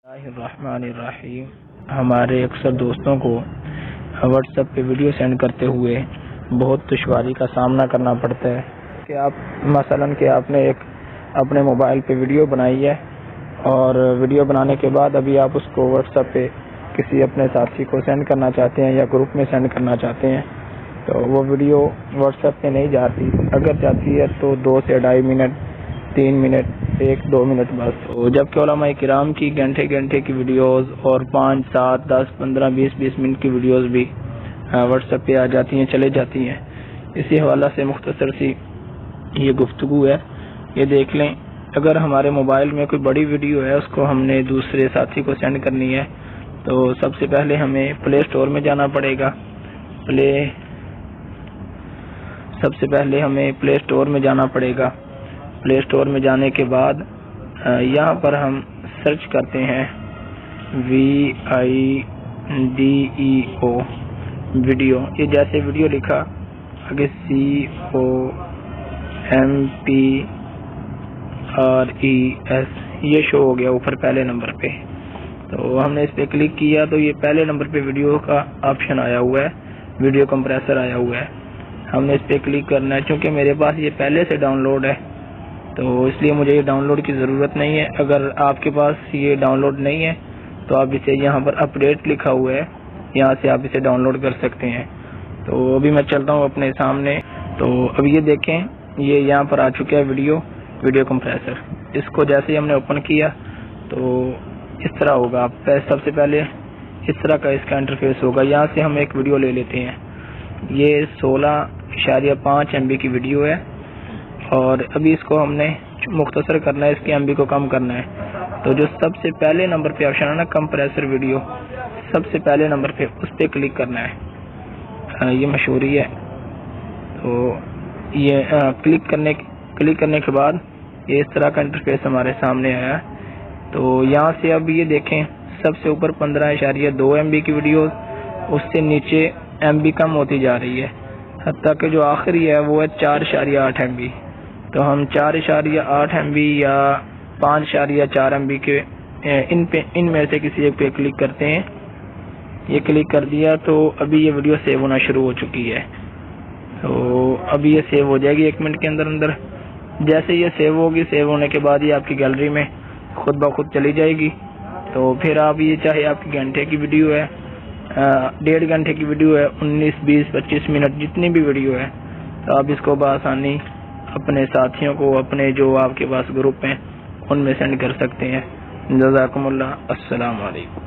Bismillahirrahmanirrahim। ہمارے اکثر دوستوں کو واٹس ایپ پہ ویڈیو سینڈ کرتے ہوئے بہت دشواری کا سامنا کرنا پڑتا ہے کہ آپ نے ایک اپنے موبائل پہ ویڈیو بنائی ہے اور ویڈیو بنانے کے بعد ابھی آپ اس کو واٹس ایپ پہ کسی اپنے ساتھی کو سینڈ کرنا چاہتے ہیں یا گروپ میں سینڈ کرنا چاہتے ہیں تو وہ ویڈیو واٹس ایپ پہ نہیں جاتی، اگر جاتی ہے تو 2 سے 2.5 منٹ 3 منٹ 1-2 منٹ بس۔ جبکہ علماء کرام کی گھنٹے کی ویڈیوز اور 5 7 10 15 20 منٹ کی ویڈیوز بھی واٹس ایپ پہ آ جاتی ہیں، چلے جاتی ہیں۔ اسی حوالہ سے مختصر سی یہ گفتگو ہے، یہ دیکھ لیں اگر ہمارے موبائل میں کوئی بڑی ویڈیو ہے اس کو ہم نے دوسرے ساتھی کو سینڈ کرنی ہے تو سب سے پہلے ہمیں پلے اسٹور میں جانا پڑے گا۔ سب سے پہلے ہمیں پلے اسٹور میں جانا پڑے گا۔ پلے اسٹور میں جانے کے بعد یہاں پر ہم سرچ کرتے ہیں VIDEO ویڈیو، یہ جیسے ویڈیو لکھا آگے COMPRES یہ شو ہو گیا اوپر پہلے نمبر پہ، تو ہم نے اس پہ کلک کیا تو یہ پہلے نمبر پہ ویڈیو کا آپشن آیا ہوا ہے، ویڈیو کمپریسر آیا ہوا ہے۔ ہم نے اس پہ کلک کرنا ہے، چونکہ میرے پاس یہ پہلے سے ڈاؤن لوڈ ہے تو اس لیے مجھے یہ ڈاؤن لوڈ کی ضرورت نہیں ہے۔ اگر آپ کے پاس یہ ڈاؤن لوڈ نہیں ہے تو آپ اسے یہاں پر اپڈیٹ لکھا ہوا ہے، یہاں سے آپ اسے ڈاؤن لوڈ کر سکتے ہیں۔ تو ابھی میں چلتا ہوں اپنے سامنے، تو اب یہ دیکھیں یہ یہاں پر آ چکا ہے ویڈیو کمپریسر۔ اس کو جیسے ہی ہم نے اوپن کیا تو اس طرح ہوگا، سب سے پہلے اس طرح کا اس کا انٹرفیس ہوگا۔ یہاں سے ہم ایک ویڈیو لے لیتے ہیں، یہ 16.5 MB کی ویڈیو ہے اور ابھی اس کو ہم نے مختصر کرنا ہے، اس کی MB کو کم کرنا ہے۔ تو جو سب سے پہلے نمبر پہ آپشن ہے نا کمپریسر ویڈیو، سب سے پہلے نمبر پہ اس پہ کلک کرنا ہے، یہ مشہوری ہے۔ تو یہ کلک کرنے کے بعد یہ اس طرح کا انٹرفیس ہمارے سامنے آیا۔ تو یہاں سے اب یہ دیکھیں سب سے اوپر 15.2 MB کی ویڈیو، اس سے نیچے MB کم ہوتی جا رہی ہے، حتیٰ کہ جو آخری ہے وہ ہے 4.8 MB۔ تو ہم 4.8 MB یا 5.4 MB کے ان میں سے کسی ایک پہ کلک کرتے ہیں۔ یہ کلک کر دیا تو ابھی یہ ویڈیو سیو ہونا شروع ہو چکی ہے، تو ابھی یہ سیو ہو جائے گی 1 منٹ کے اندر۔ جیسے یہ سیو ہوگی، سیو ہونے کے بعد یہ آپ کی گیلری میں خود بخود چلی جائے گی۔ تو پھر آپ یہ چاہے آپ کی گھنٹے کی ویڈیو ہے، 1.5 گھنٹے کی ویڈیو ہے، 19 20 25 منٹ جتنی بھی ویڈیو ہے، تو آپ اس کو بآسانی اپنے ساتھیوں کو، اپنے جو آپ کے پاس گروپ ہیں ان میں سینڈ کر سکتے ہیں۔ جزاکم اللہ، السلام علیکم۔